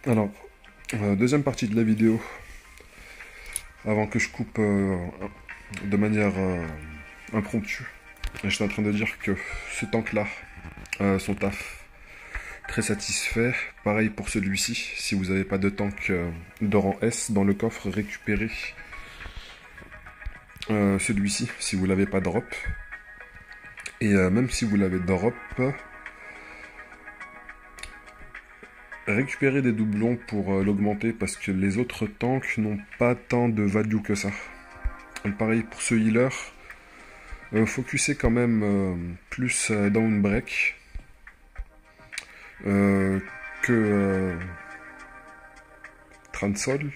Alors, deuxième partie de la vidéo, avant que je coupe de manière impromptue. J'étais en train de dire que ce tank-là, son taf, très satisfait. Pareil pour celui-ci, si vous n'avez pas de tank de rang S dans le coffre, récupérez celui-ci, si vous l'avez pas drop. Et même si vous l'avez drop, récupérez des doublons pour l'augmenter, parce que les autres tanks n'ont pas tant de value que ça. Pareil pour ce healer, focussez quand même plus Downbreak que Transol.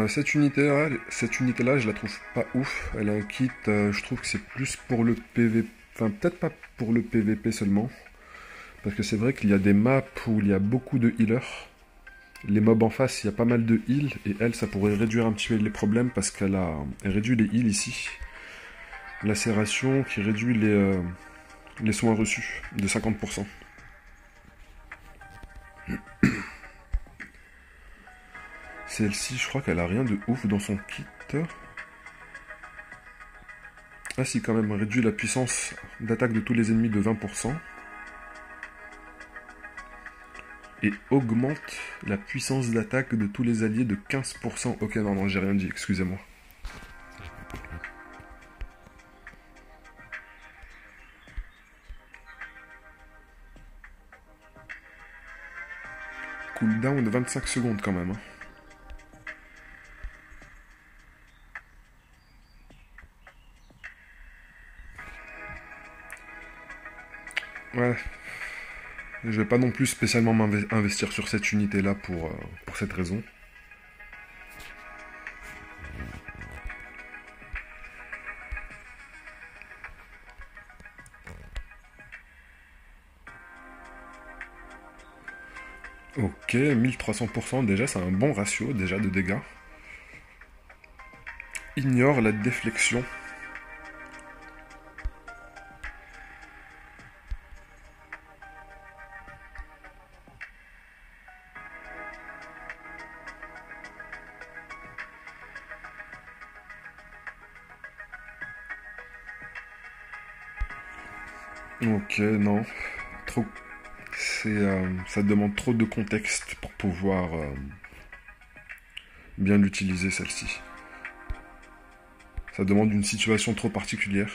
Cette unité-là, je la trouve pas ouf. Elle a un kit, je trouve que c'est plus pour le PVP, enfin peut-être pas pour le PVP seulement, parce que c'est vrai qu'il y a des maps où il y a beaucoup de healers. Les mobs en face, il y a pas mal de heal, et elle, ça pourrait réduire un petit peu les problèmes, parce elle réduit les heals ici. Lacération qui réduit les soins reçus de 50%. Celle-ci, je crois qu'elle a rien de ouf dans son kit. Ah si, quand même, réduit la puissance d'attaque de tous les ennemis de 20%. Et augmente la puissance d'attaque de tous les alliés de 15%. Ok, non, j'ai rien dit, excusez-moi. Cooldown de 25 secondes quand même. Ouais. Je vais pas non plus spécialement investir sur cette unité-là pour cette raison. Ok, 1300%, déjà c'est un bon ratio déjà de dégâts. Ignore la déflexion. Ok, non. Trop. Ça demande trop de contexte pour pouvoir bien l'utiliser, celle-ci. Ça demande une situation trop particulière.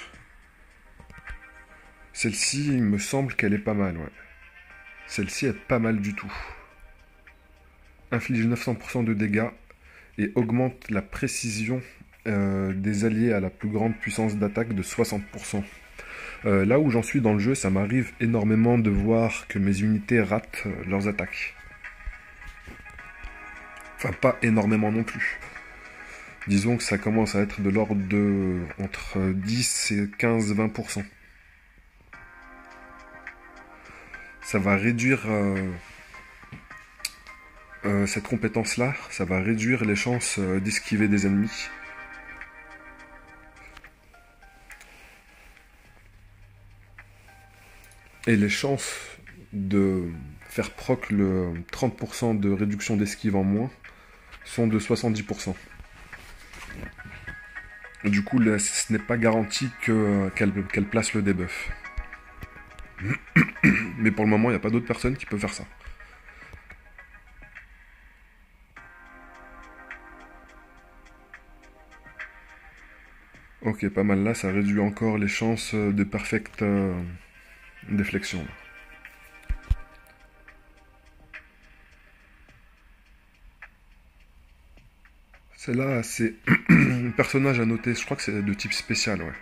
Celle-ci, il me semble qu'elle est pas mal, ouais. Celle-ci est pas mal du tout. Inflige 900% de dégâts et augmente la précision des alliés à la plus grande puissance d'attaque de 60%. Là où j'en suis dans le jeu, ça m'arrive énormément de voir que mes unités ratent leurs attaques. Enfin, pas énormément non plus. Disons que ça commence à être de l'ordre de entre 10 et 15-20%. Ça va réduire cette compétence-là, ça va réduire les chances d'esquiver des ennemis. Et les chances de faire proc le 30% de réduction d'esquive en moins sont de 70%. Du coup, ce n'est pas garanti qu'elle place le debuff. Mais pour le moment, il n'y a pas d'autres personnes qui peuvent faire ça. Ok, pas mal là, ça réduit encore les chances de perfect déflexion. Celle-là, c'est un personnage à noter, je crois que c'est de type spécial, ouais.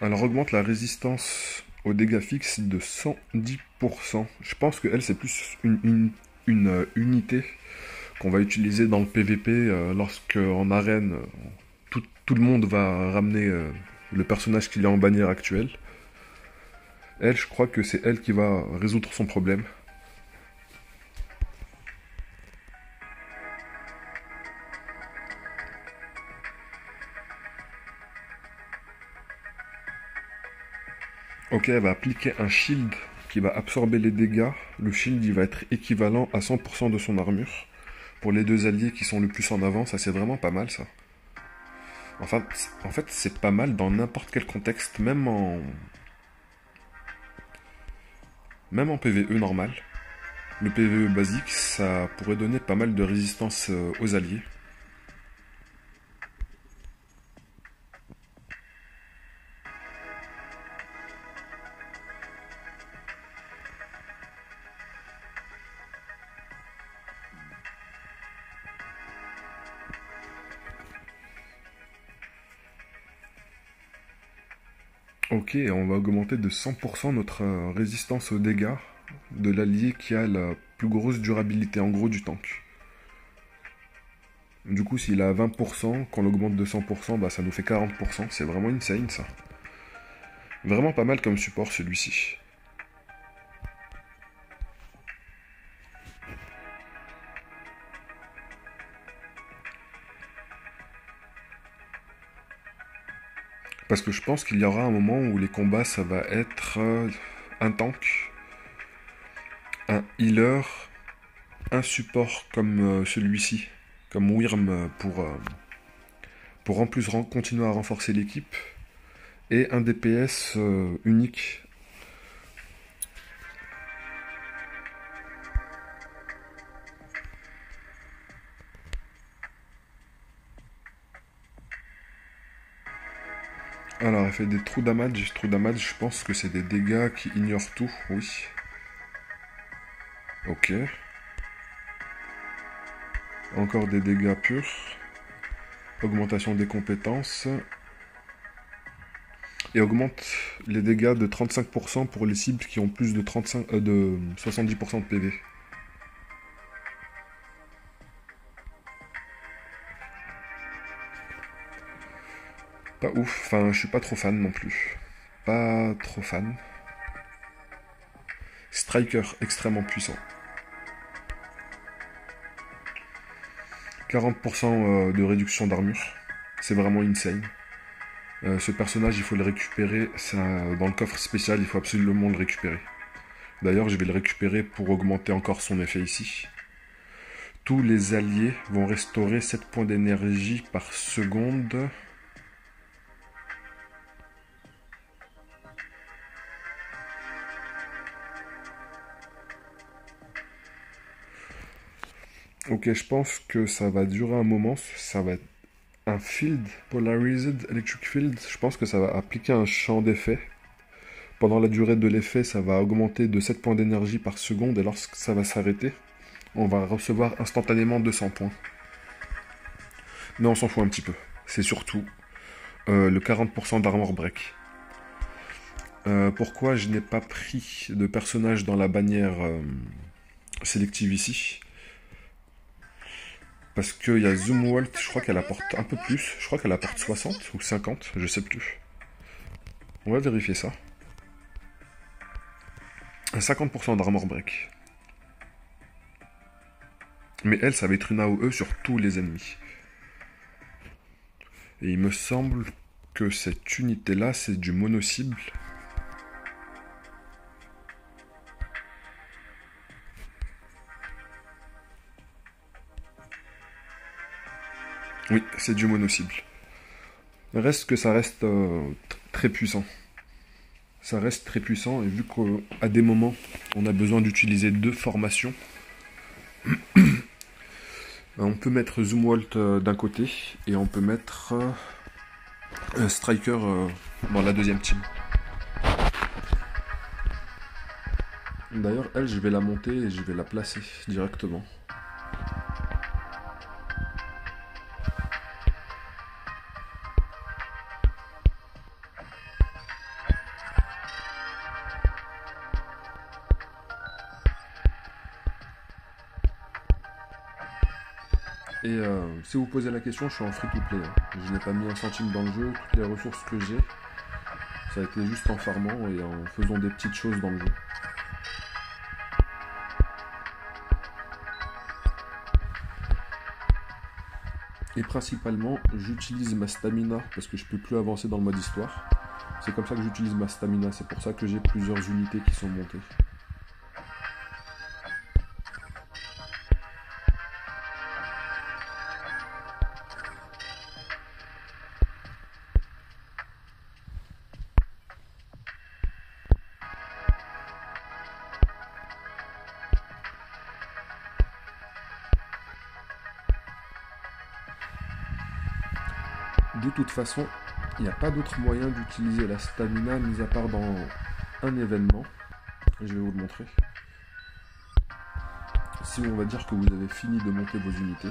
Elle augmente la résistance aux dégâts fixes de 110%. Je pense que elle, c'est plus une unité qu'on va utiliser dans le PVP lorsque en arène, tout le monde va ramener le personnage qu'il y a en bannière actuelle. Elle, je crois que c'est elle qui va résoudre son problème. Ok, elle va appliquer un shield qui va absorber les dégâts. Le shield, il va être équivalent à 100% de son armure. Pour les deux alliés qui sont le plus en avant, ça c'est vraiment pas mal ça. Enfin, en fait, c'est pas mal dans n'importe quel contexte, même en PvE normal. Le PvE basique, ça pourrait donner pas mal de résistance aux alliés. Ok, on va augmenter de 100% notre résistance aux dégâts de l'allié qui a la plus grosse durabilité, en gros du tank. Du coup, s'il a 20%, qu'on l'augmente de 100%, bah ça nous fait 40%. C'est vraiment insane ça. Vraiment pas mal comme support celui-ci. Parce que je pense qu'il y aura un moment où les combats, ça va être un tank, un healer, un support comme celui-ci, comme Wyrm pour en plus continuer à renforcer l'équipe, et un DPS unique. Alors, elle fait des true damage. True damage, je pense que c'est des dégâts qui ignorent tout, oui. Ok. Encore des dégâts purs. Augmentation des compétences. Et augmente les dégâts de 35% pour les cibles qui ont plus de 70% de PV. Pas ouf, enfin je suis pas trop fan non plus. Pas trop fan. Striker extrêmement puissant. 40% de réduction d'armure. C'est vraiment insane. Ce personnage, il faut le récupérer. Dans le coffre spécial, il faut absolument le récupérer. D'ailleurs, je vais le récupérer pour augmenter encore son effet ici. Tous les alliés vont restaurer 7 points d'énergie par seconde. Ok, je pense que ça va durer un moment. Ça va être un field, Polarized Electric Field. Je pense que ça va appliquer un champ d'effet. Pendant la durée de l'effet, ça va augmenter de 7 points d'énergie par seconde. Et lorsque ça va s'arrêter, on va recevoir instantanément 200 points. Mais on s'en fout un petit peu. C'est surtout le 40% d'armor break. Pourquoi je n'ai pas pris de personnage dans la bannière sélective ici? Parce qu'il y a Zoomwalt, je crois qu'elle apporte un peu plus. Je crois qu'elle apporte 60 ou 50, je sais plus. On va vérifier ça. 50% d'armor break. Mais elle, ça va être une AOE sur tous les ennemis. Et il me semble que cette unité-là, c'est du mono-cible. Oui, c'est du mono-cible. Reste que ça reste très puissant. Ça reste très puissant, et vu qu'à des moments, on a besoin d'utiliser 2 formations, on peut mettre Zoomwalt d'un côté, et on peut mettre un Striker dans la deuxième team. D'ailleurs, elle, je vais la monter et je vais la placer directement. Et si vous posez la question, je suis en free-to-play. Je n'ai pas mis un centime dans le jeu. Toutes les ressources que j'ai, Ça a été juste en farmant et en faisant des petites choses dans le jeu. Et principalement, j'utilise ma stamina parce que je peux plus avancer dans le mode histoire. C'est comme ça que j'utilise ma stamina, c'est pour ça que j'ai plusieurs unités qui sont montées. De toute façon, il n'y a pas d'autre moyen d'utiliser la stamina mis à part dans un événement. Je vais vous le montrer. Si on va dire que vous avez fini de monter vos unités.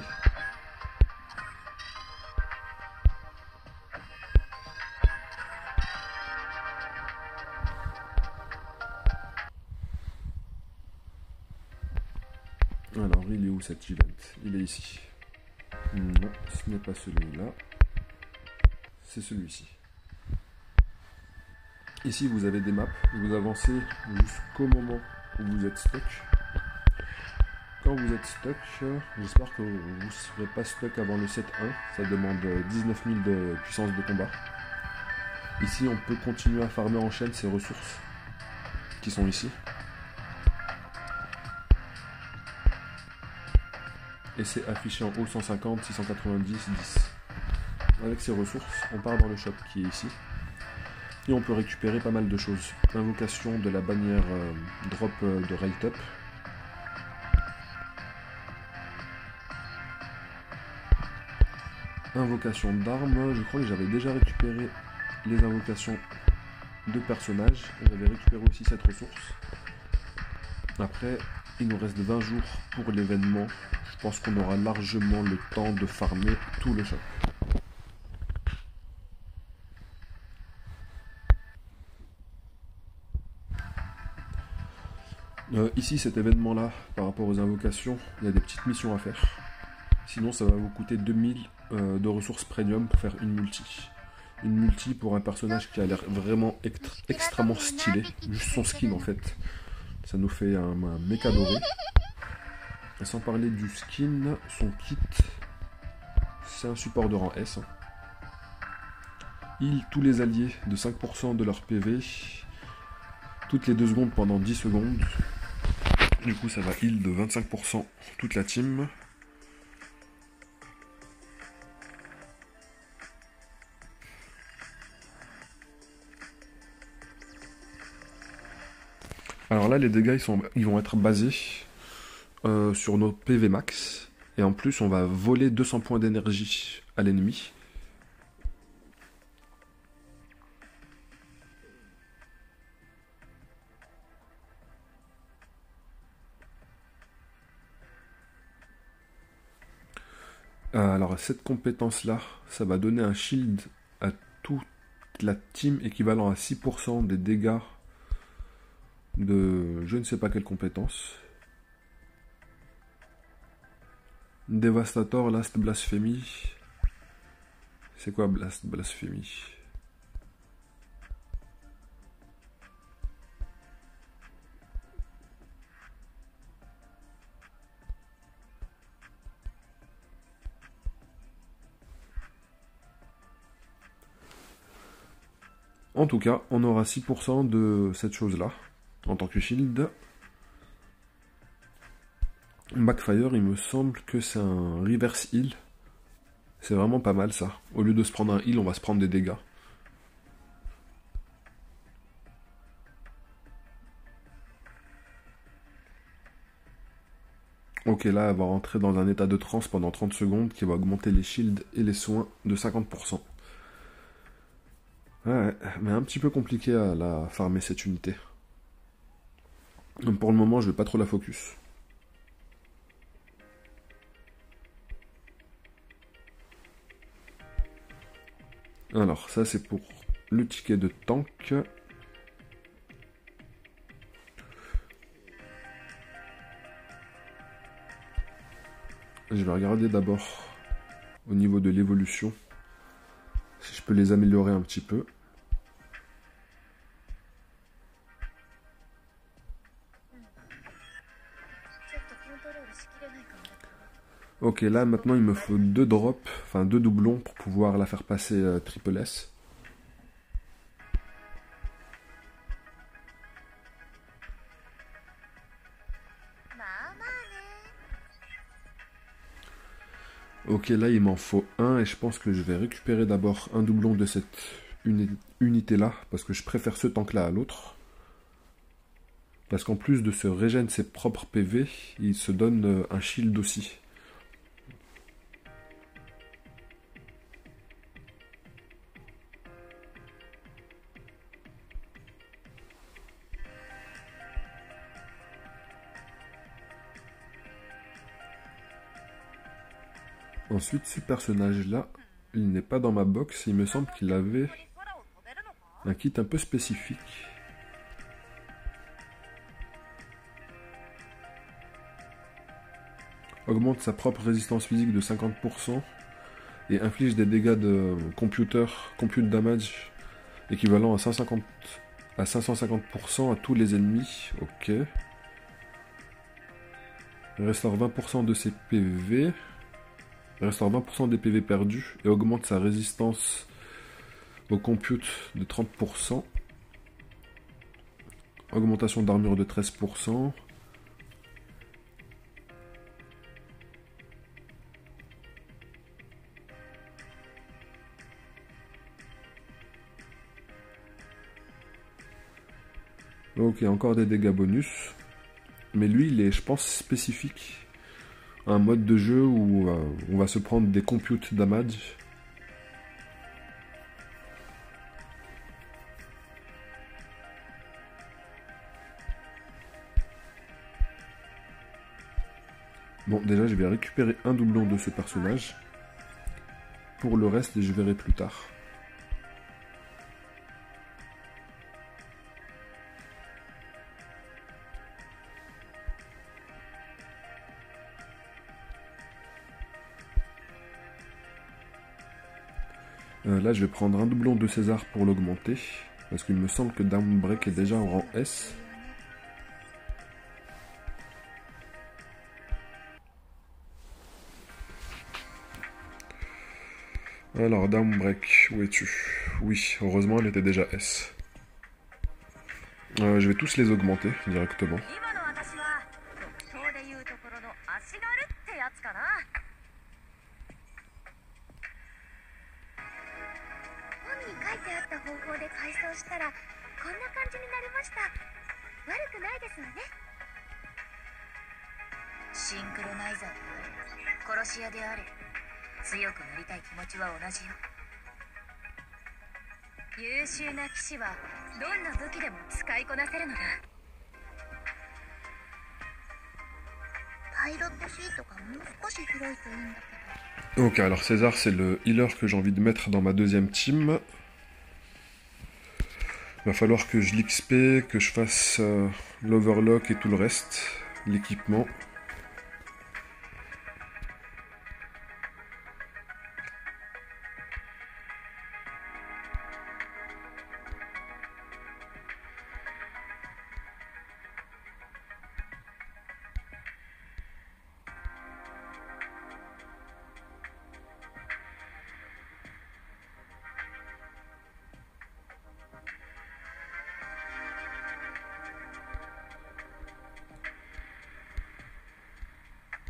Alors, il est où cet event? Il est ici. Non, ce n'est pas celui-là. C'est celui-ci. Ici, vous avez des maps. Vous avancez jusqu'au moment où vous êtes stuck. Quand vous êtes stuck, j'espère que vous ne serez pas stuck avant le 7-1. Ça demande 19 000 de puissance de combat. Ici, on peut continuer à farmer en chaîne ces ressources qui sont ici. Et c'est affiché en haut 150, 690, 10. Avec ces ressources, on part dans le shop qui est ici. Et on peut récupérer pas mal de choses. Invocation de la bannière drop de Rate Up. Invocation d'armes. Je crois que j'avais déjà récupéré les invocations de personnages. J'avais récupéré aussi cette ressource. Après, il nous reste 20 jours pour l'événement. Je pense qu'on aura largement le temps de farmer tout le shop. Ici, cet événement-là, par rapport aux invocations, il y a des petites missions à faire. Sinon, ça va vous coûter 2000 de ressources premium pour faire une multi. Une multi pour un personnage qui a l'air vraiment extrêmement stylé. Juste son skin, en fait. Ça nous fait un méca doré. Et sans parler du skin, son kit, c'est un support de rang S. Heal tous les alliés de 5% de leur PV. Toutes les 2 secondes pendant 10 secondes. Du coup, ça va heal de 25% toute la team. Alors là, les dégâts, ils vont être basés sur nos PV max. Et en plus, on va voler 200 points d'énergie à l'ennemi. Alors cette compétence-là, ça va donner un shield à toute la team équivalent à 6% des dégâts de je ne sais pas quelle compétence. Devastator, Last Blasphemy. C'est quoi Last Blasphemy? En tout cas, on aura 6% de cette chose-là, en tant que shield. Backfire, il me semble que c'est un reverse heal. C'est vraiment pas mal ça. Au lieu de se prendre un heal, on va se prendre des dégâts. Ok, là, elle va rentrer dans un état de transe pendant 30 secondes qui va augmenter les shields et les soins de 50%. Ouais, mais un petit peu compliqué à la farmer cette unité. Donc pour le moment, je vais pas trop la focus. Alors, ça c'est pour le ticket de tank. Je vais regarder d'abord au niveau de l'évolution si je peux les améliorer un petit peu. Ok, là maintenant il me faut deux drops, enfin deux doublons pour pouvoir la faire passer triple S. Ok, là il m'en faut un et je pense que je vais récupérer d'abord un doublon de cette unité-là, parce que je préfère ce tank-là à l'autre. Parce qu'en plus de se régénérer ses propres PV, il se donne un shield aussi. Ensuite, ce personnage-là, il n'est pas dans ma box, il me semble qu'il avait un kit un peu spécifique. Augmente sa propre résistance physique de 50% et inflige des dégâts de compute damage équivalent à 550% à tous les ennemis. Ok. Il restaure 20% de ses PV. Il restaure 20% des PV perdus et augmente sa résistance au compute de 30%. Augmentation d'armure de 13%. Ok, encore des dégâts bonus. Mais lui, il est, je pense, spécifique à un mode de jeu où on va se prendre des compute damage. Bon, déjà, je vais récupérer un doublon de ce personnage. Pour le reste, je verrai plus tard. Là, je vais prendre un doublon de César pour l'augmenter. Parce qu'il me semble que Downbreak est déjà en rang S. Alors, Downbreak, où es-tu? Oui, heureusement, elle était déjà S. Je vais tous les augmenter directement. Ok, alors César, c'est le healer que j'ai envie de mettre dans ma deuxième team. Il va falloir que je l'XP, que je fasse l'overlock et tout le reste, l'équipement.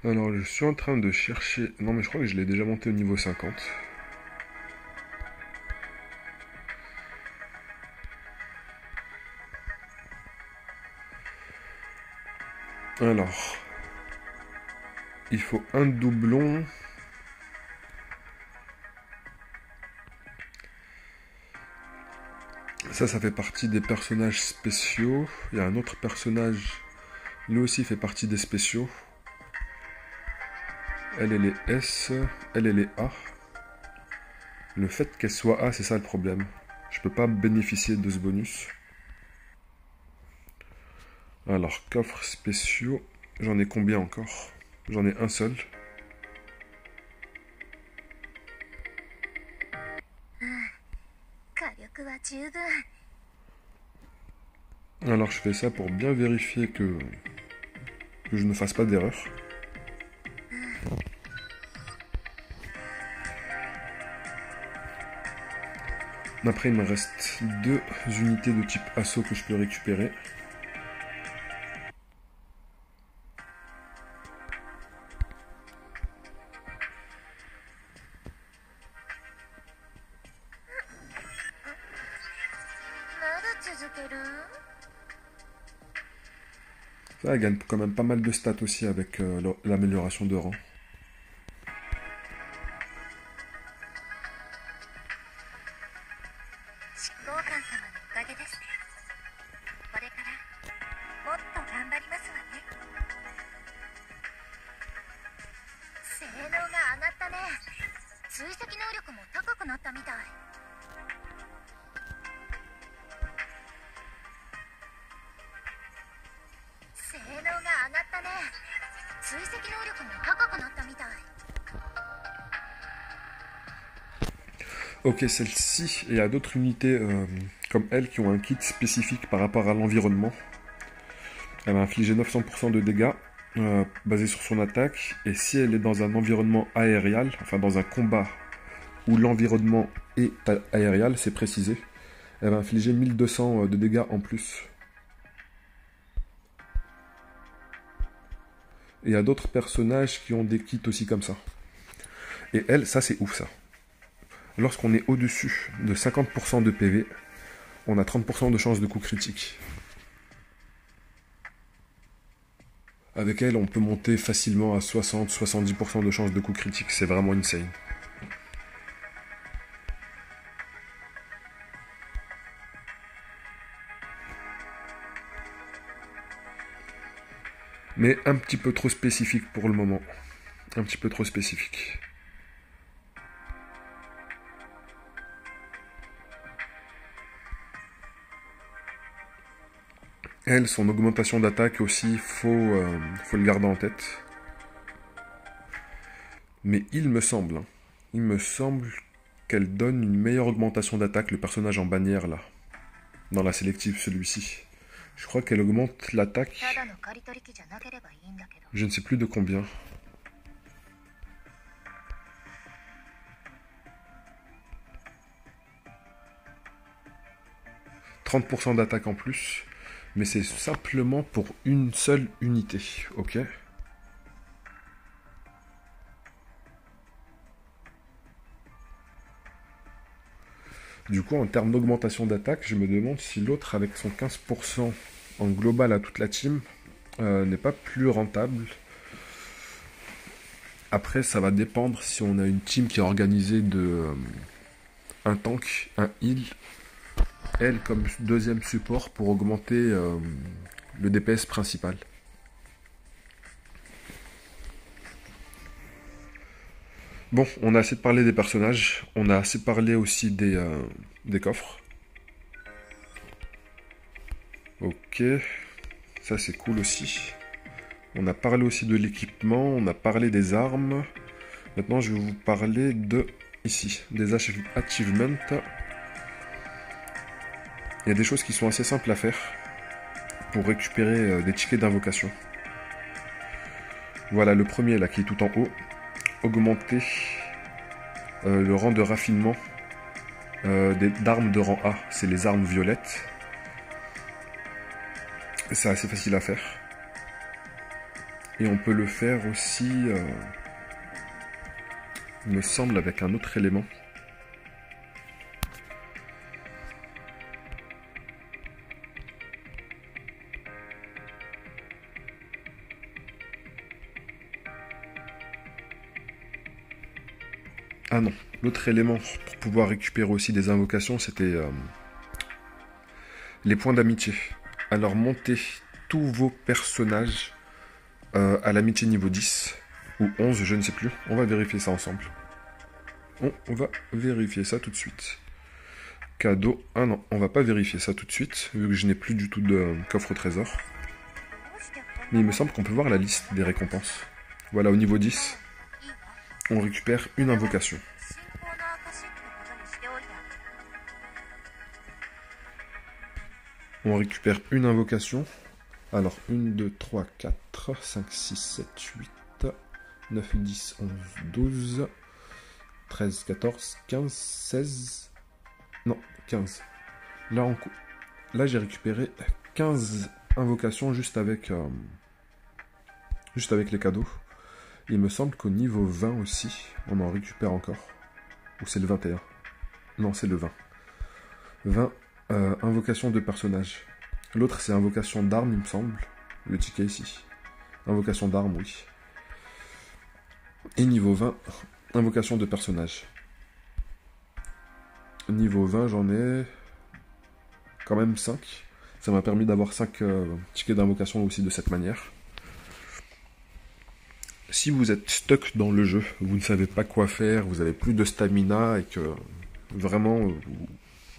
Alors, je suis en train de chercher... Non, mais je crois que je l'ai déjà monté au niveau 50. Alors... Il faut un doublon. Ça fait partie des personnages spéciaux. Il y a un autre personnage... Lui aussi fait partie des spéciaux. Elle est S, elle est A. Le fait qu'elle soit A, c'est ça le problème. Je peux pas bénéficier de ce bonus. Alors, coffres spéciaux. J'en ai combien encore? J'en ai un seul. Alors, je fais ça pour bien vérifier que je ne fasse pas d'erreur. Après, il me reste 2 unités de type assaut que je peux récupérer. Ça, elle gagne quand même pas mal de stats aussi avec l'amélioration de rang. Ok, celle-ci, et il y a d'autres unités comme elle qui ont un kit spécifique par rapport à l'environnement. Elle va infliger 900% de dégâts basé sur son attaque. Et si elle est dans un environnement aérial, enfin dans un combat où l'environnement est aérial, c'est précisé, elle va infliger 1200 de dégâts en plus. Et il y a d'autres personnages qui ont des kits aussi comme ça. Et elle, ça c'est ouf ça. Lorsqu'on est au-dessus de 50% de PV, on a 30% de chance de coup critique. Avec elle, on peut monter facilement à 60-70% de chance de coup critique. C'est vraiment insane. Mais un petit peu trop spécifique pour le moment. Un petit peu trop spécifique. Elle, son augmentation d'attaque aussi, faut le garder en tête. Mais il me semble qu'elle donne une meilleure augmentation d'attaque, le personnage en bannière là. Dans la sélective, celui-ci. Je crois qu'elle augmente l'attaque. Je ne sais plus de combien. « 30% d'attaque en plus. Mais c'est simplement pour une seule unité. Ok. Du coup, en termes d'augmentation d'attaque, je me demande si l'autre, avec son 15% en global à toute la team, n'est pas plus rentable. Après, ça va dépendre si on a une team qui est organisée de un tank, un heal, elle comme deuxième support pour augmenter le DPS principal. Bon, on a assez parlé des personnages, on a assez parlé aussi des coffres. Ok, ça c'est cool aussi. On a parlé aussi de l'équipement, on a parlé des armes. Maintenant je vais vous parler de, ici, des achievements. Il y a des choses qui sont assez simples à faire pour récupérer des tickets d'invocation. Voilà le premier là qui est tout en haut. Augmenter le rang de raffinement d'armes de rang A. C'est les armes violettes. C'est assez facile à faire. Et on peut le faire aussi, il me semble, avec un autre élément. Ah non, l'autre élément pour pouvoir récupérer aussi des invocations, c'était les points d'amitié. Alors montez tous vos personnages à l'amitié niveau 10 ou 11, je ne sais plus. On va vérifier ça ensemble. On va vérifier ça tout de suite. Cadeau. Ah non, on va pas vérifier ça tout de suite, vu que je n'ai plus du tout de coffre au trésor. Mais il me semble qu'on peut voir la liste des récompenses. Voilà, au niveau 10, on récupère une invocation. On récupère une invocation. Alors, 1, 2, 3, 4, 5, 6, 7, 8, 9, 10, 11, 12, 13, 14, 15, 16... Non, 15. Là, là j'ai récupéré 15 invocations juste avec les cadeaux. Il me semble qu'au niveau 20 aussi, on en récupère encore. Ou c'est le 21? Non, c'est le 20. 20 invocations de personnages. L'autre, c'est invocation d'armes, il me semble. Le ticket ici. Invocation d'armes, oui. Et niveau 20, invocation de personnages. Niveau 20, j'en ai quand même 5. Ça m'a permis d'avoir 5 tickets d'invocation aussi de cette manière. Si vous êtes stuck dans le jeu, vous ne savez pas quoi faire, vous avez plus de stamina et que vraiment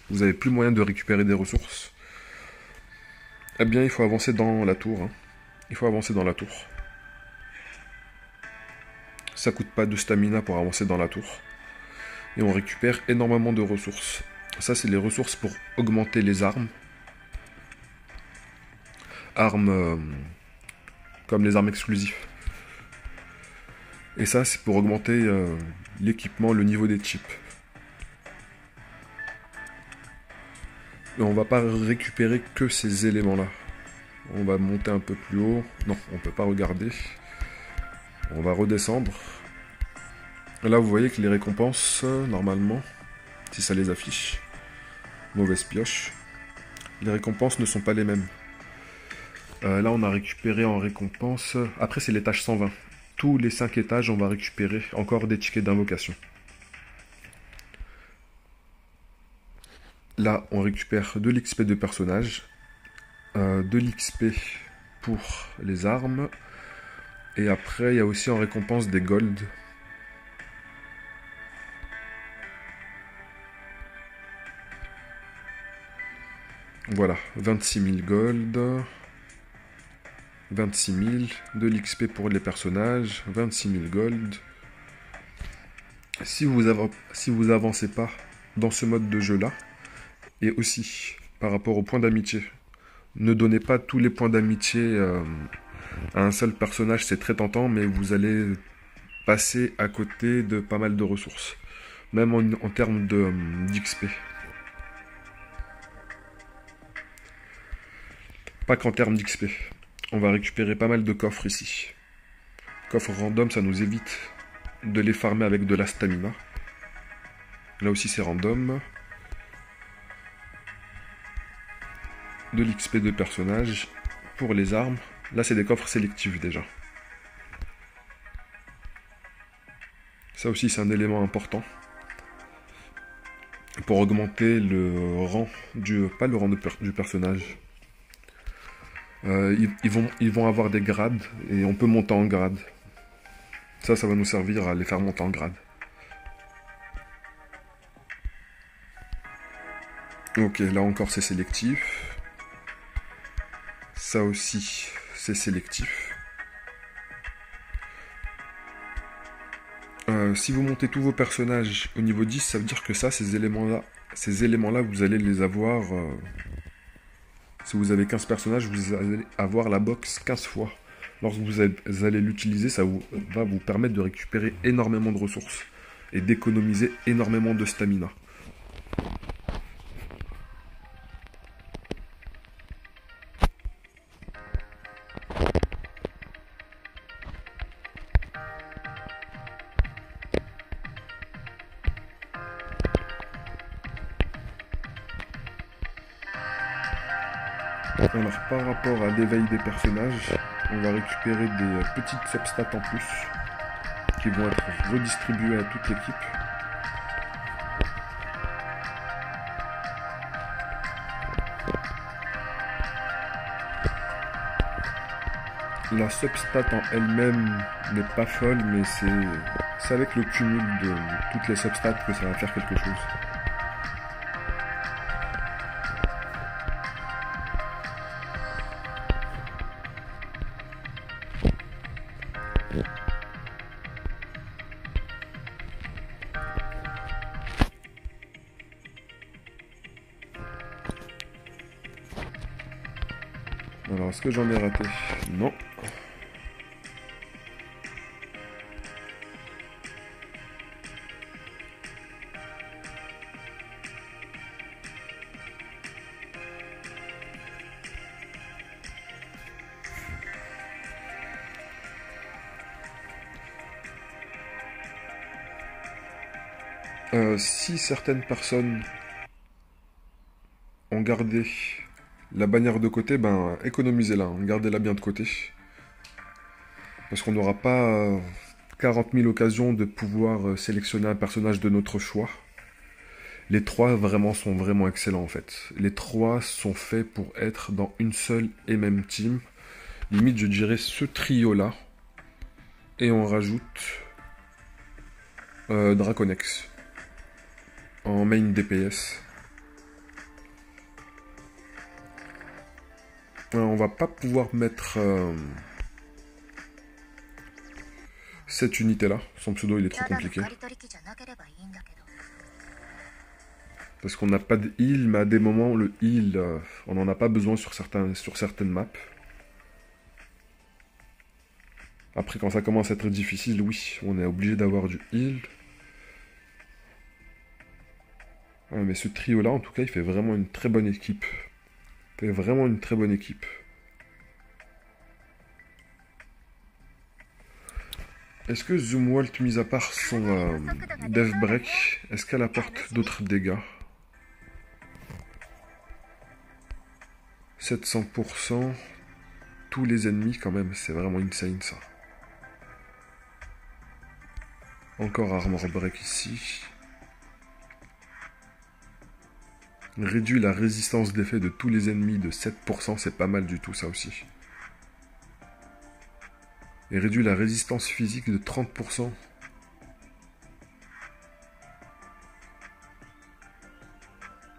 vous avez plus moyen de récupérer des ressources, eh bien il faut avancer dans la tour. Hein. Il faut avancer dans la tour. Ça coûte pas de stamina pour avancer dans la tour. Et on récupère énormément de ressources. Ça, c'est les ressources pour augmenter les armes. Armes comme les armes exclusives. Et ça, c'est pour augmenter l'équipement, le niveau des chips. Et on va pas récupérer que ces éléments-là. On va monter un peu plus haut. Non, on peut pas regarder. On va redescendre. Et là, vous voyez que les récompenses, normalement, si ça les affiche, mauvaise pioche, les récompenses ne sont pas les mêmes. Là, on a récupéré en récompense... Après, c'est l'étage 120. Tous les 5 étages, on va récupérer encore des tickets d'invocation. Là, on récupère de l'XP de personnage, de l'XP pour les armes, et après, il y a aussi en récompense des golds. Voilà, 26 000 gold, 26 000, de l'XP pour les personnages, 26 000 gold. Si vous avancez pas dans ce mode de jeu là, et aussi par rapport aux points d'amitié, ne donnez pas tous les points d'amitié à un seul personnage, c'est très tentant, mais vous allez passer à côté de pas mal de ressources, même en termes d'XP. Pas qu'en termes d'XP. On va récupérer pas mal de coffres ici. Coffres random, ça nous évite de les farmer avec de la stamina. Là aussi c'est random. De l'XP de personnage. Pour les armes. Là c'est des coffres sélectifs déjà. Ça aussi c'est un élément important. Pour augmenter le rang du... Pas le rang du personnage. Ils vont avoir des grades et on peut monter en grade. Ça va nous servir à les faire monter en grade. Ok, là encore c'est sélectif. Ça aussi c'est sélectif. Si vous montez tous vos personnages au niveau 10, ça veut dire que ça, ces éléments-là, vous allez les avoir... si vous avez 15 personnages, vous allez avoir la box 15 fois. Lorsque vous allez l'utiliser, ça va vous permettre de récupérer énormément de ressources et d'économiser énormément de stamina. Alors par rapport à l'éveil des personnages, on va récupérer des petites substats en plus qui vont être redistribuées à toute l'équipe. La substat en elle-même n'est pas folle, mais c'est avec le cumul de toutes les substats que ça va faire quelque chose. Alors, est-ce que j'en ai raté? Non. Si certaines personnes ont gardé la bannière de côté, ben économisez-la, hein, gardez-la bien de côté. Parce qu'on n'aura pas 40 000 occasions de pouvoir sélectionner un personnage de notre choix. Les trois vraiment sont vraiment excellents en fait. Les trois sont faits pour être dans une seule et même team. Limite je dirais ce trio là. Et on rajoute Draconex en main DPS. On va pas pouvoir mettre cette unité là. Son pseudo il est trop compliqué. Parce qu'on n'a pas de heal, mais à des moments, le heal, on n'en a pas besoin sur certaines maps. Après, quand ça commence à être difficile, oui, on est obligé d'avoir du heal. Ouais, mais ce trio-là, en tout cas, il fait vraiment une très bonne équipe. Il fait vraiment une très bonne équipe. Est-ce que Zoomwalt, mis à part son Death Break, est-ce qu'elle apporte d'autres dégâts ? 700%, tous les ennemis quand même, c'est vraiment insane ça. Encore Armor Break ici. Réduit la résistance d'effet de tous les ennemis de 7%, c'est pas mal du tout ça aussi. Et réduit la résistance physique de 30%.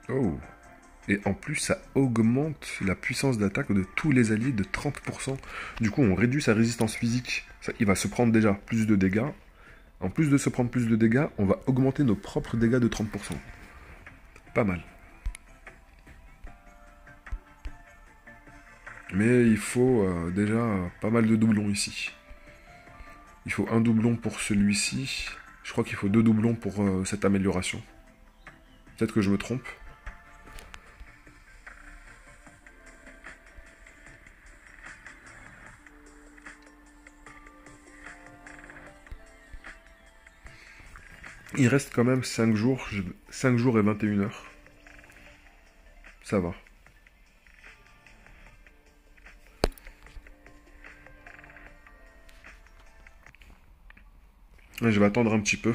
Oh! Et en plus, ça augmente la puissance d'attaque de tous les alliés de 30%. Du coup, on réduit sa résistance physique. Ça, il va se prendre déjà plus de dégâts. En plus de se prendre plus de dégâts, on va augmenter nos propres dégâts de 30%. Pas mal. Mais il faut déjà pas mal de doublons ici. Il faut un doublon pour celui-ci. Je crois qu'il faut 2 doublons pour cette amélioration. Peut-être que je me trompe. Il reste quand même 5 jours et 21 heures. Ça va. Et je vais attendre un petit peu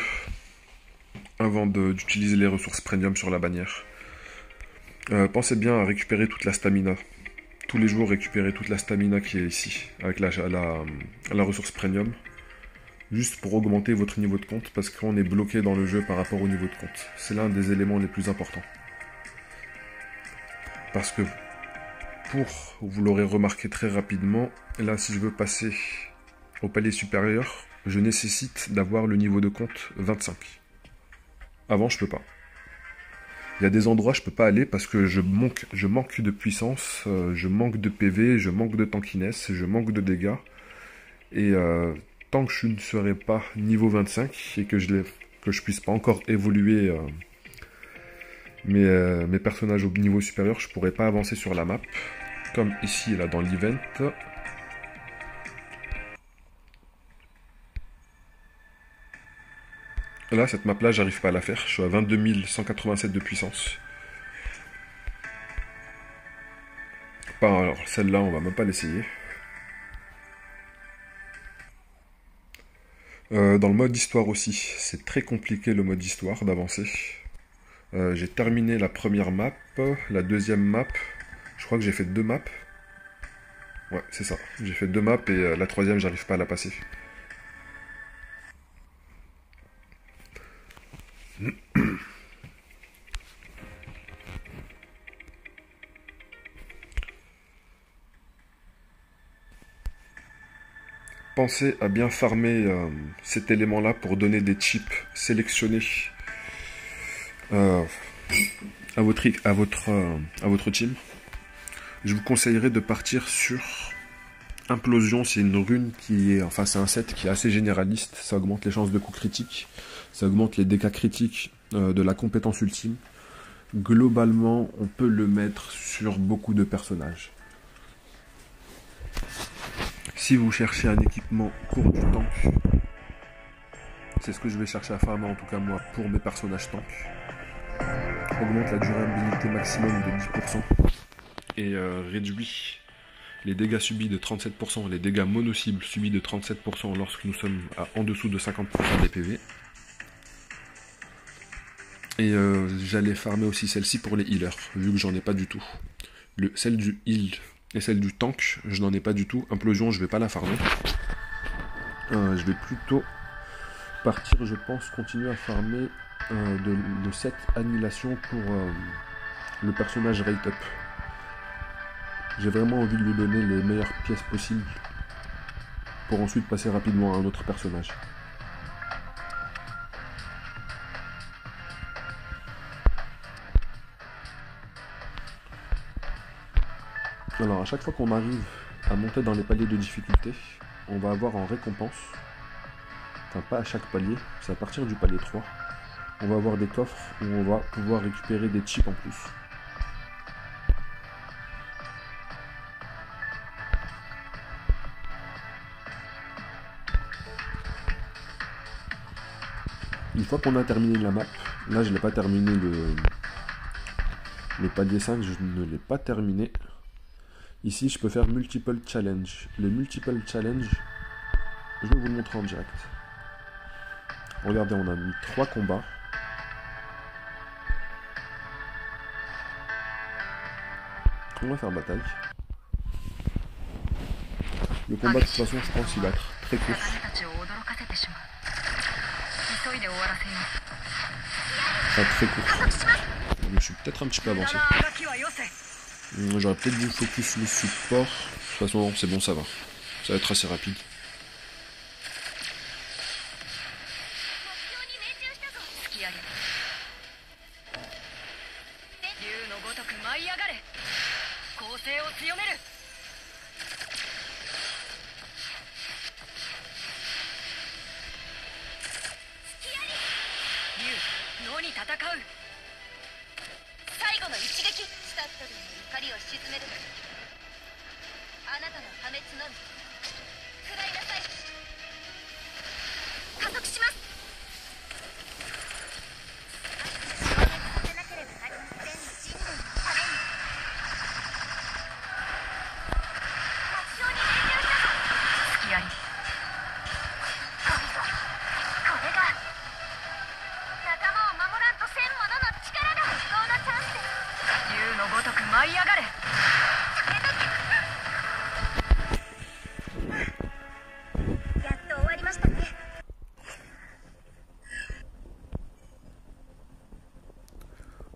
avant d'utiliser les ressources premium sur la bannière. Pensez bien à récupérer toute la stamina. Tous les jours, récupérer toute la stamina qui est ici, avec la ressource premium. Juste pour augmenter votre niveau de compte, parce qu'on est bloqué dans le jeu par rapport au niveau de compte. C'est l'un des éléments les plus importants. Parce que, vous l'aurez remarqué très rapidement, là si je veux passer au palier supérieur, je nécessite d'avoir le niveau de compte 25. Avant, je peux pas. Il y a des endroits, je peux pas aller parce que je manque de puissance, je manque de PV, je manque de tankiness, je manque de dégâts. Et tant que je ne serai pas niveau 25 et que je puisse pas encore évoluer mes personnages au niveau supérieur, je pourrai pas avancer sur la map. Comme ici, là, dans l'event. Là, cette map-là, j'arrive pas à la faire. Je suis à 22 187 de puissance. Alors, celle-là, on va même pas l'essayer. Dans le mode histoire aussi, c'est très compliqué le mode histoire d'avancer. J'ai terminé la première map, la deuxième map, je crois que j'ai fait 2 maps. Ouais, c'est ça, j'ai fait 2 maps et la troisième, j'arrive pas à la passer. Pensez à bien farmer cet élément-là pour donner des chips sélectionnés à votre team. Je vous conseillerais de partir sur Implosion. C'est une rune qui est, enfin c'est un set qui est assez généraliste. Ça augmente les chances de coups critiques, ça augmente les dégâts critiques de la compétence ultime. Globalement, on peut le mettre sur beaucoup de personnages. Si vous cherchez un équipement court du tank, C'est ce que je vais chercher à farmer en tout cas moi pour mes personnages tank. Augmente la durabilité maximum de 10% et réduit les dégâts subis de 37%, les dégâts mono-cibles subis de 37% lorsque nous sommes en dessous de 50% des PV. Et j'allais farmer aussi celle-ci pour les healers, vu que j'en ai pas du tout. Celle du heal et celle du tank, je n'en ai pas du tout. Implosion, je vais pas la farmer. Je vais plutôt partir, je pense, continuer à farmer de cette annulation pour le personnage rate up. J'ai vraiment envie de lui donner les meilleures pièces possibles pour ensuite passer rapidement à un autre personnage. Alors à chaque fois qu'on arrive à monter dans les paliers de difficulté, on va avoir en récompense, enfin pas à chaque palier, c'est à partir du palier 3, on va avoir des coffres où on va pouvoir récupérer des chips en plus. Une fois qu'on a terminé la map, là je n'ai pas terminé le palier 5, je ne l'ai pas terminé. Ici je peux faire multiple challenge. Le multiple challenge, je vais vous le montrer en direct. Regardez, on a mis 3 combats. On va faire bataille. Le combat de toute façon je pense qu'il va être très court. Enfin très court. Je suis peut-être un petit peu avancé. J'aurais peut-être dû focus le support. De toute façon c'est bon, ça va. Ça va être assez rapide.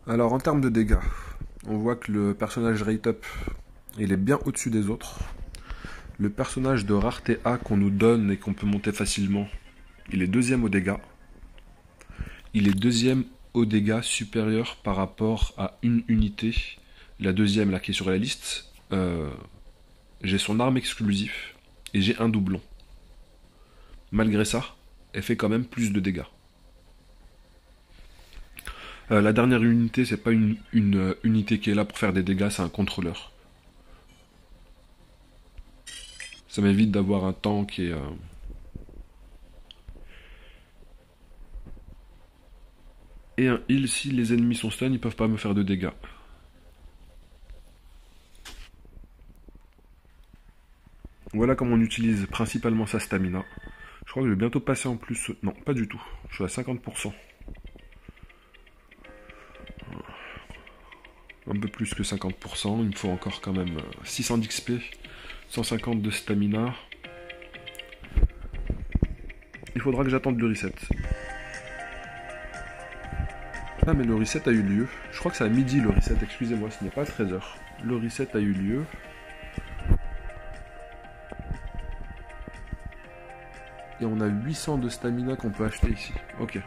Alors en termes de dégâts, on voit que le personnage rate up, il est bien au-dessus des autres. Le personnage de rareté A qu'on nous donne et qu'on peut monter facilement, il est deuxième au dégâts. Il est deuxième au dégâts supérieur par rapport à une unité. La deuxième là qui est sur la liste, j'ai son arme exclusive et j'ai un doublon. Malgré ça, elle fait quand même plus de dégâts. La dernière unité, c'est pas une unité qui est là pour faire des dégâts, c'est un contrôleur. Ça m'évite d'avoir un tank et un heal. Si les ennemis sont stun, ils peuvent pas me faire de dégâts. Voilà comment on utilise principalement sa stamina. Je crois que je vais bientôt passer en plus... Non, pas du tout. Je suis à 50%. Un peu plus que 50%. Il me faut encore quand même 600 d'XP, 150 de stamina. Il faudra que j'attende le reset. Ah mais le reset a eu lieu. Je crois que c'est à midi le reset, excusez-moi, ce n'est pas à 13h. Le reset a eu lieu. Et on a 800 de stamina qu'on peut acheter ici. Ok.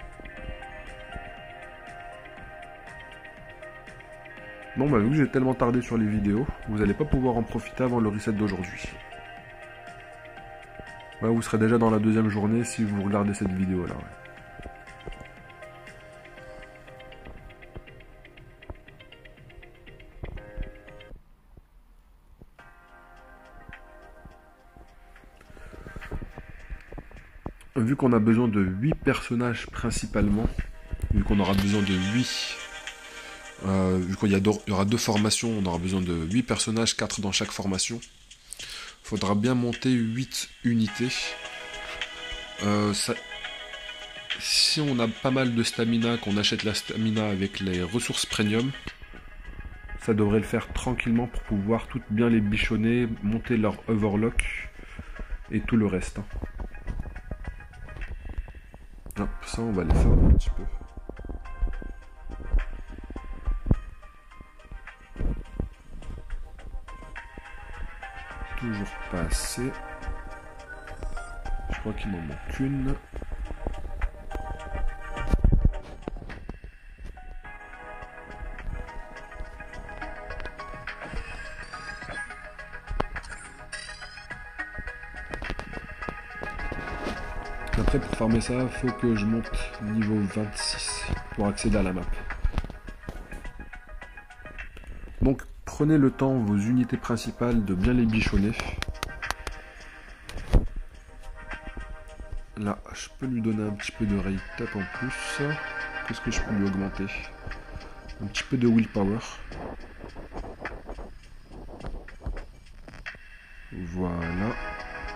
Bon bah vu que j'ai tellement tardé sur les vidéos, vous n'allez pas pouvoir en profiter avant le reset d'aujourd'hui. Ouais, vous serez déjà dans la deuxième journée si vous regardez cette vidéo là. Ouais. vu qu'on a besoin de 8 personnages principalement, vu qu'on aura besoin de 8, vu qu'il y aura 2 formations, on aura besoin de 8 personnages, 4 dans chaque formation. Il faudra bien monter 8 unités. Si on a pas mal de stamina, qu'on achète la stamina avec les ressources premium, ça devrait le faire tranquillement pour pouvoir tout bien les bichonner, monter leur overlock et tout le reste. Hop, ça on va les faire un petit peu. Toujours pas assez. Je crois qu'il m'en manque une. Après, pour farmer ça, il faut que je monte niveau 26 pour accéder à la map. Donc, prenez le temps, vos unités principales, de bien les bichonner. Là, je peux lui donner un petit peu de rate up en plus. Qu'est-ce que je peux lui augmenter? Un petit peu de willpower. Voilà.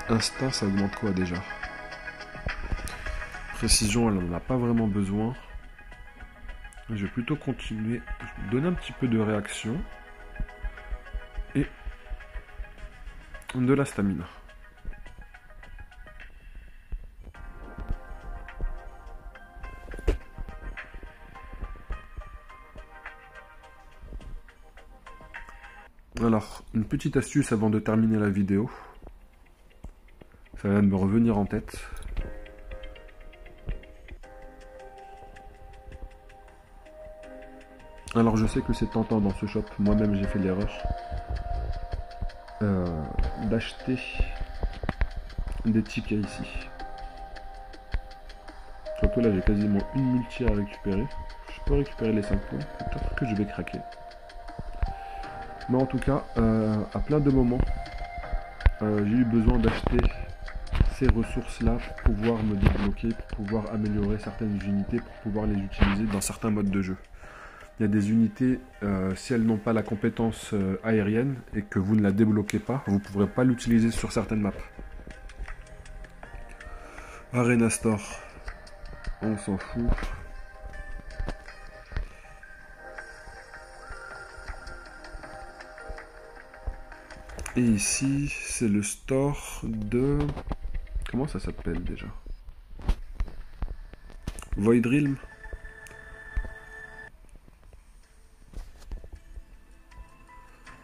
Instinct, ça augmente quoi déjà? Précision, elle n'en a pas vraiment besoin. Je vais plutôt continuer. Je vais donner un petit peu de réaction. Et de la stamina. Alors, une petite astuce avant de terminer la vidéo. Ça va me revenir en tête. Alors je sais que c'est tentant dans ce shop, moi-même j'ai fait l'erreur d'acheter des tickets ici. Surtout là j'ai quasiment une multi à récupérer. Je peux récupérer les 5 points, peut-être que je vais craquer. Mais en tout cas, à plein de moments, j'ai eu besoin d'acheter ces ressources-là pour pouvoir me débloquer, pour pouvoir améliorer certaines unités, pour pouvoir les utiliser dans certains modes de jeu. Il y a des unités, si elles n'ont pas la compétence aérienne et que vous ne la débloquez pas, vous ne pourrez pas l'utiliser sur certaines maps. Arena Store, on s'en fout. Et ici, c'est le store de... Comment ça s'appelle déjà? Void Realm.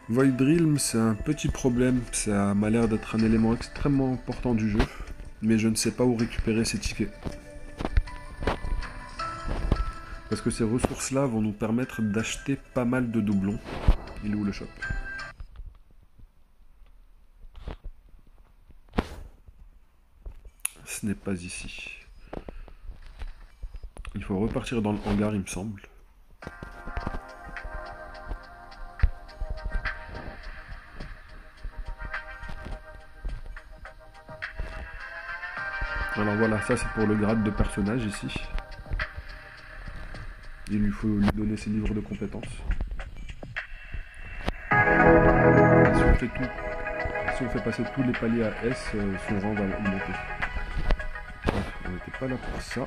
Void Realm, c'est un petit problème. Ça m'a l'air d'être un élément extrêmement important du jeu. Mais je ne sais pas où récupérer ces tickets. Parce que ces ressources-là vont nous permettre d'acheter pas mal de doublons. Il est où le shop? Ce n'est pas ici. Il faut repartir dans le hangar, il me semble. Alors voilà, ça c'est pour le grade de personnage ici. Il lui faut lui donner ses livres de compétences. Si on fait passer tous les paliers à S, son rang va augmenter. Bref, on n'était pas là pour ça.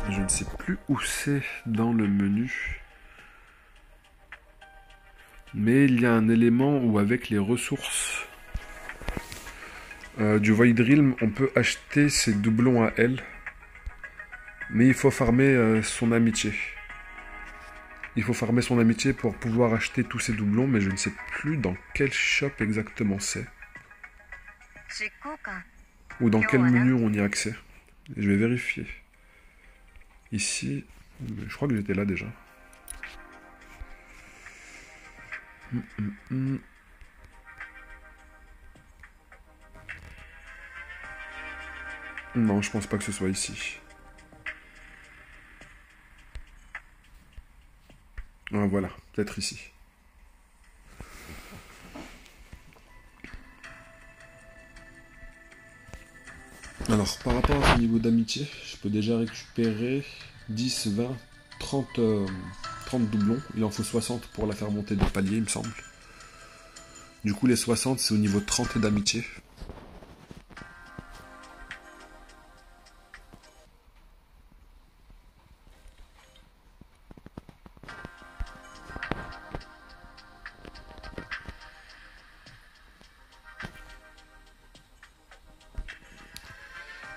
Je ne sais plus où c'est dans le menu. Mais il y a un élément où avec les ressources du Void Realm, on peut acheter ses doublons à elle. Mais il faut farmer son amitié. Il faut farmer son amitié pour pouvoir acheter tous ces doublons, mais je ne sais plus dans quel shop exactement c'est. Ou dans quel menu on y a accès. Je vais vérifier. Ici, je crois que j'étais là déjà. Non, je pense pas que ce soit ici. Ah, voilà, peut-être ici. Alors, par rapport à ce niveau d'amitié, je peux déjà récupérer 10, 20, 30, 30 doublons. Il en faut 60 pour la faire monter de palier, il me semble. Du coup, les 60, c'est au niveau 30 d'amitié.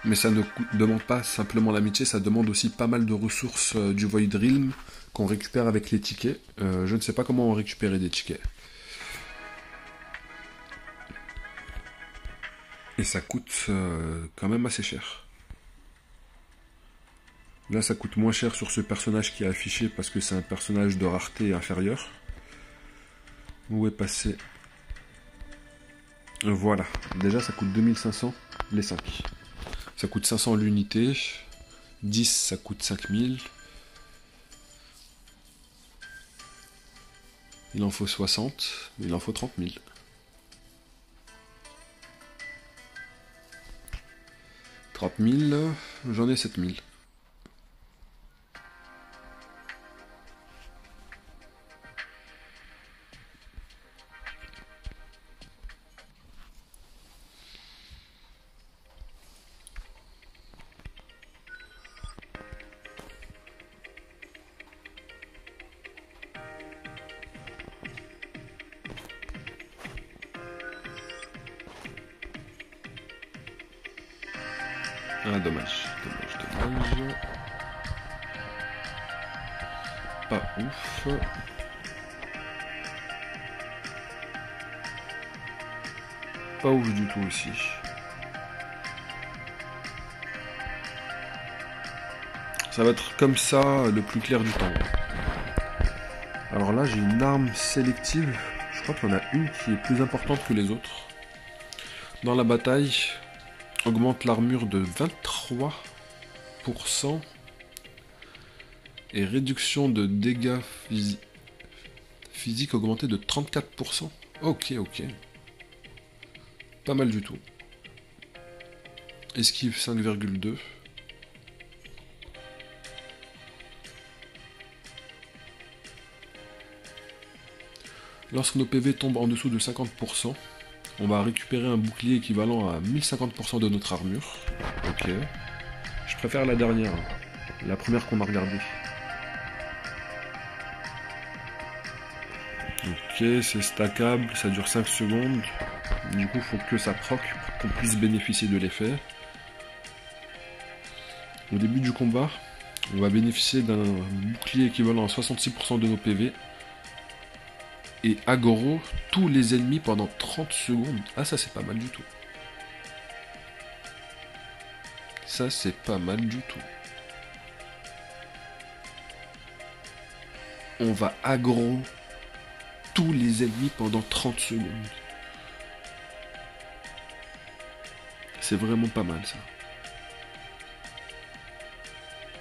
Mais ça ne demande pas simplement l'amitié, ça demande aussi pas mal de ressources du Void Realm qu'on récupère avec les tickets. Je ne sais pas comment on récupérait des tickets. Et ça coûte quand même assez cher. Là, ça coûte moins cher sur ce personnage qui est affiché parce que c'est un personnage de rareté inférieure. Où est passé? Voilà. Déjà, ça coûte 2500 les 5. Ça coûte 500 l'unité. 10, ça coûte 5000. Il en faut 60. Il en faut 30 000. 30 000, j'en ai 7 000. Ah, dommage, dommage. Pas ouf. Pas ouf du tout aussi. Ça va être comme ça le plus clair du temps. Alors là, j'ai une arme sélective. Je crois qu'il y en a une qui est plus importante que les autres. Dans la bataille, augmente l'armure de 23% et réduction de dégâts physiques augmentée de 34%. Ok. Pas mal du tout. Esquive 5,2. Lorsque nos PV tombent en dessous de 50%, on va récupérer un bouclier équivalent à 1050% de notre armure. Ok. Je préfère la dernière, la première qu'on a regardée. Ok, c'est stackable, ça dure 5 secondes. Du coup, il faut que ça proc pour qu'on puisse bénéficier de l'effet. Au début du combat, on va bénéficier d'un bouclier équivalent à 66% de nos PV. Et aggro tous les ennemis pendant 30 secondes. Ah, ça c'est pas mal du tout. Ça c'est pas mal du tout. On va aggro tous les ennemis pendant 30 secondes. C'est vraiment pas mal ça.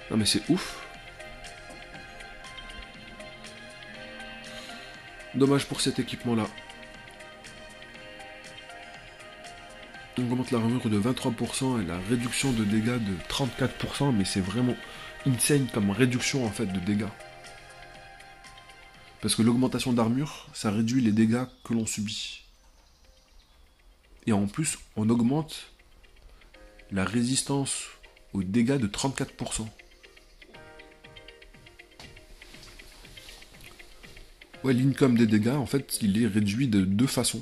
Non mais c'est ouf. Dommage pour cet équipement là. On augmente l'armure de 23% et la réduction de dégâts de 34%, mais c'est vraiment insane comme réduction en fait de dégâts. Parce que l'augmentation d'armure, ça réduit les dégâts que l'on subit. Et en plus, on augmente la résistance aux dégâts de 34%. Ouais, l'income des dégâts, en fait, il est réduit de 2 façons.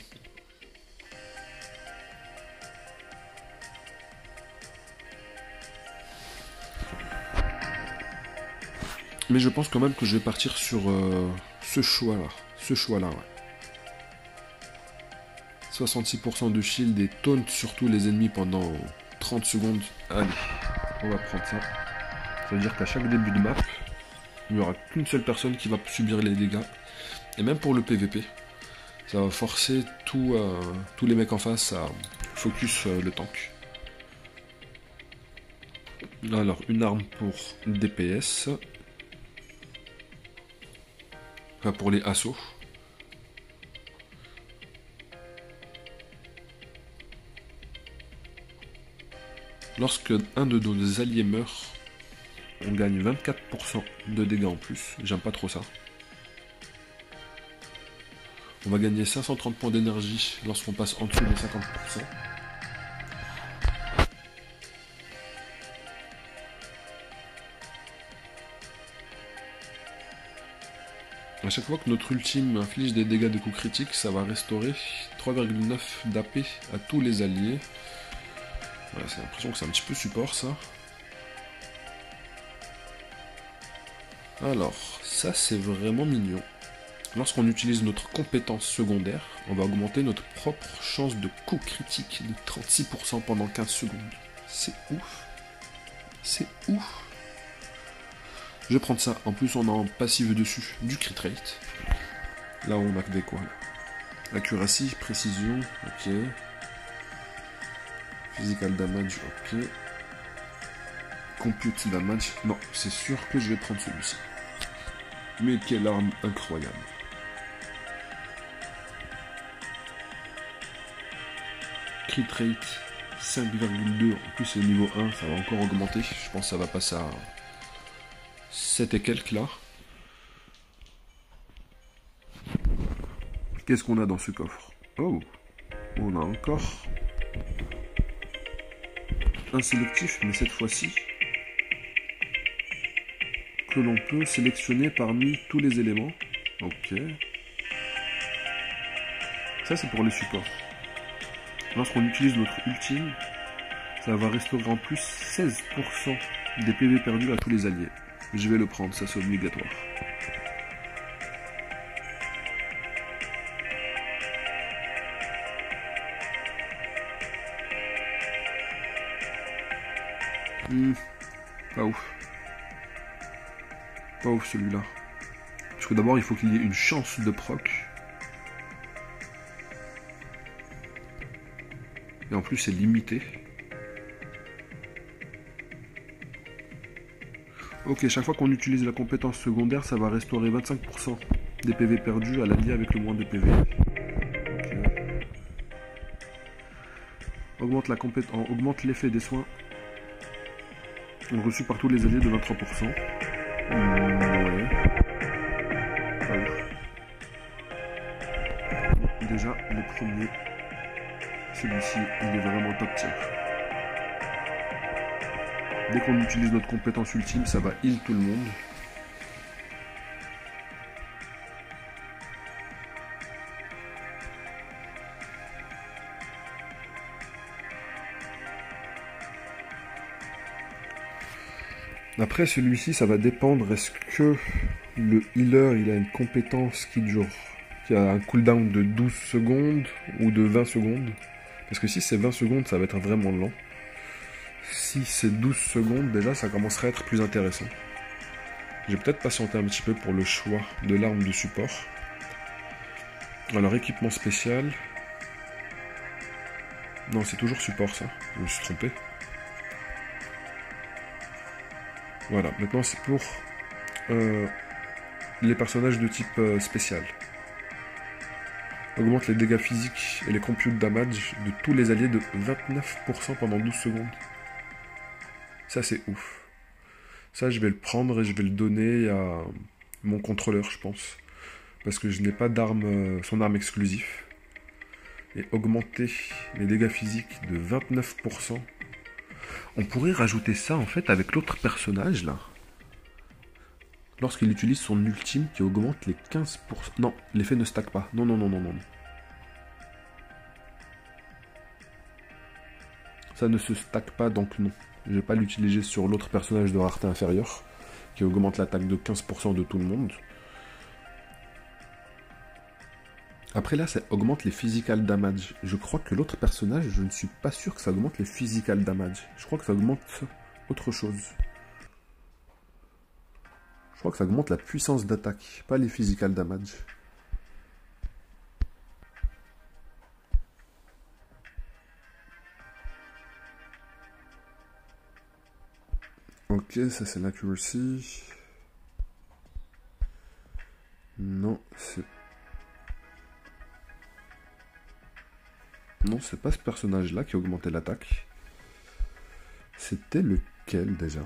Mais je pense quand même que je vais partir sur ce choix-là. Ce choix-là, ouais. 66% de shield et taunt surtout les ennemis pendant 30 secondes. Allez, on va prendre ça. Ça veut dire qu'à chaque début de map, il n'y aura qu'une seule personne qui va subir les dégâts. Et même pour le PVP, ça va forcer tous les mecs en face à focus le tank. Alors, une arme pour DPS. Enfin, pour les assauts. Lorsque un de nos alliés meurt, on gagne 24% de dégâts en plus. J'aime pas trop ça. On va gagner 530 points d'énergie lorsqu'on passe en dessous de 50%. A chaque fois que notre ultime inflige des dégâts de coups critiques, ça va restaurer 3,9 d'AP à tous les alliés. Voilà, c'est l'impression que c'est un petit peu support ça. Alors, ça c'est vraiment mignon. Lorsqu'on utilise notre compétence secondaire, on va augmenter notre propre chance de coup critique de 36% pendant 15 secondes. C'est ouf. C'est ouf. Je vais prendre ça. En plus, on a en passive dessus du crit rate. Là, on a que des quoi. Accuracy, précision, ok. Physical damage, ok. Compute damage. Non, c'est sûr que je vais prendre celui-ci. Mais quelle arme incroyable. Crit rate 5,2. En plus, c'est niveau 1, ça va encore augmenter. Je pense que ça va passer à 7 et quelques là. Qu'est-ce qu'on a dans ce coffre? Oh, on a encore un sélectif, mais cette fois-ci que l'on peut sélectionner parmi tous les éléments. Ok. Ça c'est pour les supports. Lorsqu'on utilise notre ultime, ça va restaurer en plus 16% des PV perdus à tous les alliés. Je vais le prendre, ça c'est obligatoire. Pas ouf. Pas ouf celui-là. Parce que d'abord il faut qu'il y ait une chance de proc. Et en plus c'est limité. Ok, chaque fois qu'on utilise la compétence secondaire, ça va restaurer 25% des PV perdus à l'allié avec le moins de PV. Okay. Augmente l'effet des soins reçus par tous les alliés de 23%. Ouais. Pas ouf. Déjà, le premier, celui-ci, il est vraiment top tier. Dès qu'on utilise notre compétence ultime, ça va heal tout le monde. Après celui-ci, ça va dépendre, est-ce que le healer il a une compétence qui a un cooldown de 12 secondes ou de 20 secondes. Parce que si c'est 20 secondes, ça va être vraiment lent. Si c'est 12 secondes, déjà ça commencerait à être plus intéressant. Je vais peut-être patienter un petit peu pour le choix de l'arme de support. Alors équipement spécial. Non, c'est toujours support ça, je me suis trompé. Voilà, maintenant c'est pour les personnages de type spécial. Augmente les dégâts physiques et les compute damage de tous les alliés de 29% pendant 12 secondes. Ça c'est ouf. Ça je vais le prendre et je vais le donner à mon contrôleur je pense. Parce que je n'ai pas d'arme, son arme exclusive. Et augmenter les dégâts physiques de 29%. On pourrait rajouter ça en fait avec l'autre personnage là. Lorsqu'il utilise son ultime qui augmente les 15%. Non, l'effet ne stack pas. Non, non, non, non, non. Ça ne se stack pas donc non. Je vais pas l'utiliser sur l'autre personnage de rareté inférieure qui augmente l'attaque de 15% de tout le monde. Après là, ça augmente les physical damage. Je crois que l'autre personnage, je ne suis pas sûr que ça augmente les physical damage. Je crois que ça augmente autre chose. Je crois que ça augmente la puissance d'attaque, pas les physical damage. Ok, ça c'est l'accuracy. Non, c'est... Non, c'est pas ce personnage-là qui augmentait l'attaque. C'était lequel déjà?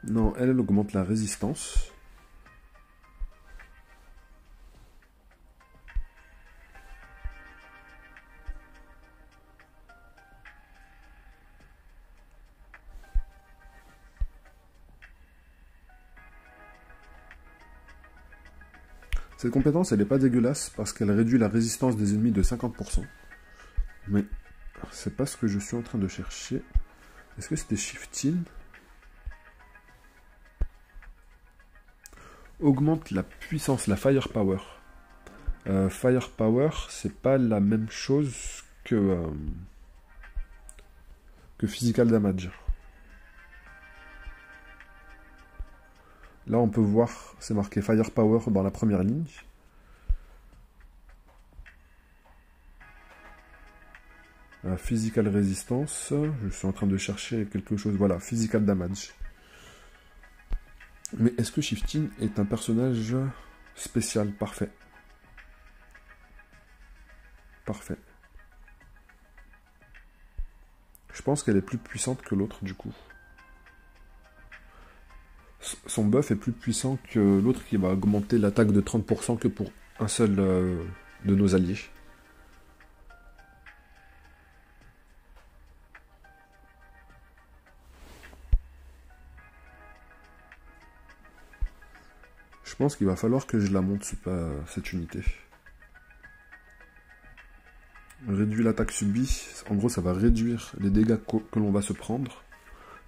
Non, elle augmente la résistance. Cette compétence, elle n'est pas dégueulasse parce qu'elle réduit la résistance des ennemis de 50%. Mais c'est pas ce que je suis en train de chercher. Est-ce que c'était Shift In? Augmente la puissance, la Firepower. Firepower, c'est pas la même chose que Physical Damage. Là, on peut voir, c'est marqué Firepower dans la première ligne. Physical Resistance, je suis en train de chercher quelque chose, voilà, Physical Damage. Mais est-ce que Shift-In est un personnage spécial? Parfait. Parfait. Je pense qu'elle est plus puissante que l'autre, du coup. Son buff est plus puissant que l'autre qui va augmenter l'attaque de 30% que pour un seul de nos alliés. Je pense qu'il va falloir que je la monte, cette unité. Réduit l'attaque subie. En gros, ça va réduire les dégâts que l'on va se prendre,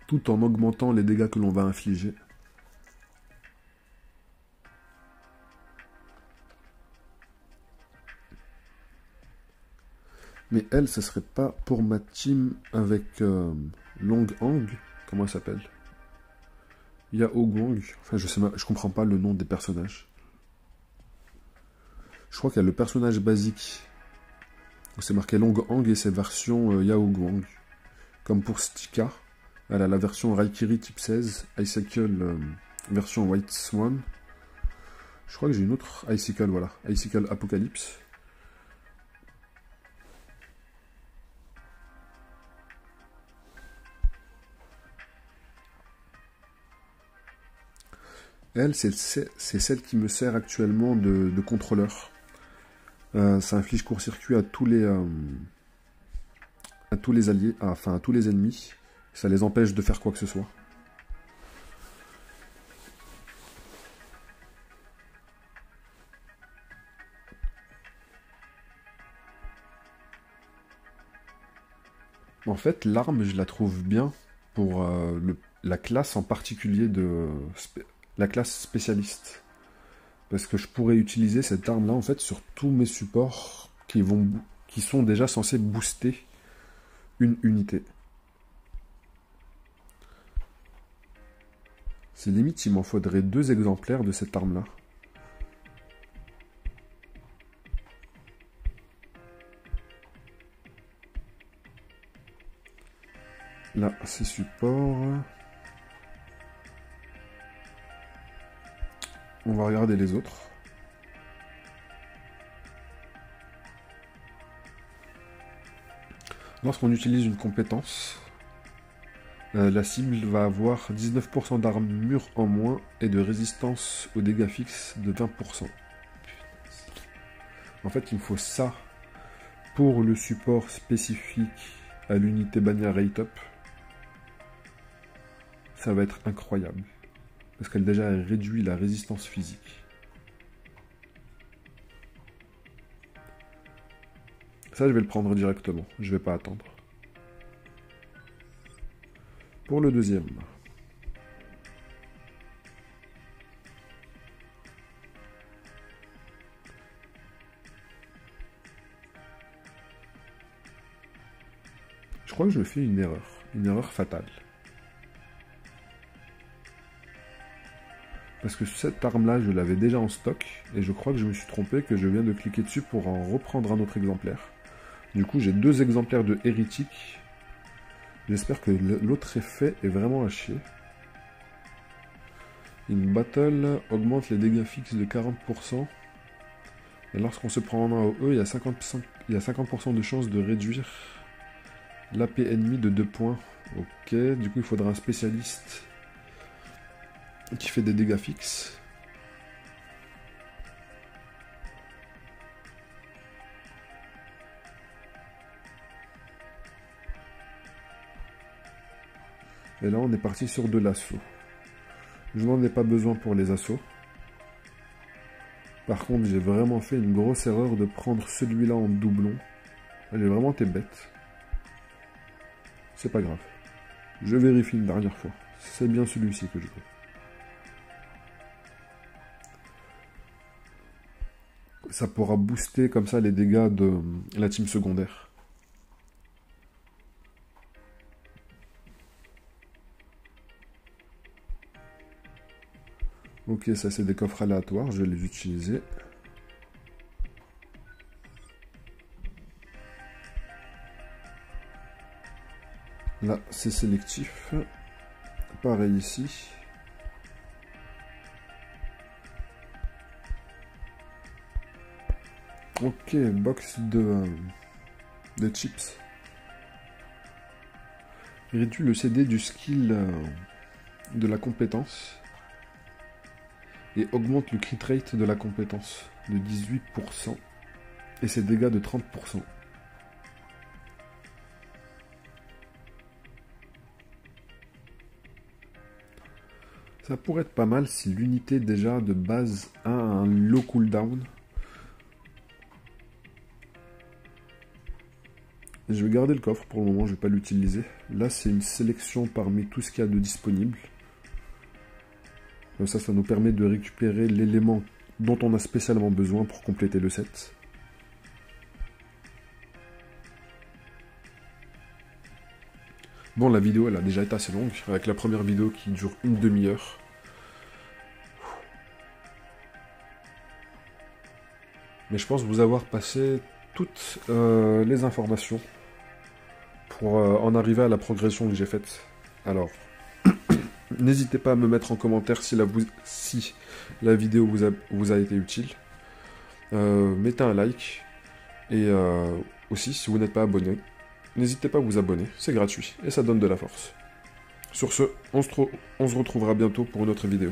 tout en augmentant les dégâts que l'on va infliger. Mais elle, ce serait pas pour ma team avec Long Hang. Comment elle s'appelle? Yao Guang. Enfin, je comprends pas le nom des personnages. Je crois qu'il y a le personnage basique. C'est marqué Long Hang et ses versions Yao Guang. Comme pour Stika, elle a la version Raikiri type 16, Icicle version White Swan. Je crois que j'ai une autre Icicle, voilà. Icicle Apocalypse. Elle, c'est celle qui me sert actuellement de contrôleur. Ça inflige court-circuit à tous les alliés, enfin à tous les ennemis. Ça les empêche de faire quoi que ce soit. En fait, l'arme, je la trouve bien pour la classe en particulier la classe spécialiste. Parce que je pourrais utiliser cette arme-là en fait sur tous mes supports qui sont déjà censés booster une unité. C'est limite, il m'en faudrait 2 exemplaires de cette arme-là. Là, c'est support. On va regarder les autres. Lorsqu'on utilise une compétence, la cible va avoir 19% d'armure en moins et de résistance aux dégâts fixes de 20%. En fait, il me faut ça pour le support spécifique à l'unité bannière rate up. Ça va être incroyable. Parce qu'elle déjà réduit la résistance physique. Ça, je vais le prendre directement. Je vais pas attendre. Pour le deuxième. Je crois que je fais une erreur fatale. Parce que cette arme-là, je l'avais déjà en stock. Et je crois que je me suis trompé, que je viens de cliquer dessus pour en reprendre un autre exemplaire. Du coup, j'ai 2 exemplaires de Hérétique. J'espère que l'autre effet est vraiment à chier. Une battle augmente les dégâts fixes de 40%. Et lorsqu'on se prend en un AOE, il y a 50% de chance de réduire l'AP ennemi de 2 points. Ok, du coup il faudra un spécialiste qui fait des dégâts fixes. Et là on est parti sur de l'assaut. Je n'en ai pas besoin pour les assauts. Par contre j'ai vraiment fait une grosse erreur de prendre celui-là en doublon. Elle est vraiment bête. C'est pas grave. Je vérifie une dernière fois. C'est bien celui-ci que je veux. Ça pourra booster comme ça les dégâts de la team secondaire. Ok, ça c'est des coffres aléatoires, je vais les utiliser. Là, c'est sélectif. Pareil ici. Ok, box de chips. Réduit le CD du skill de la compétence. Et augmente le crit rate de la compétence de 18%. Et ses dégâts de 30%. Ça pourrait être pas mal si l'unité déjà de base a un low cooldown. Je vais garder le coffre pour le moment, je ne vais pas l'utiliser. Là c'est une sélection parmi tout ce qu'il y a de disponible. Comme ça nous permet de récupérer l'élément dont on a spécialement besoin pour compléter le set. Bon, la vidéo elle a déjà été assez longue, avec la première vidéo qui dure une demi-heure. Mais je pense vous avoir passé toutes les informations pour en arriver à la progression que j'ai faite. Alors, n'hésitez pas à me mettre en commentaire si la vidéo vous a été utile. Mettez un like. Et aussi, si vous n'êtes pas abonné, n'hésitez pas à vous abonner. C'est gratuit et ça donne de la force. Sur ce, on se retrouvera bientôt pour une autre vidéo.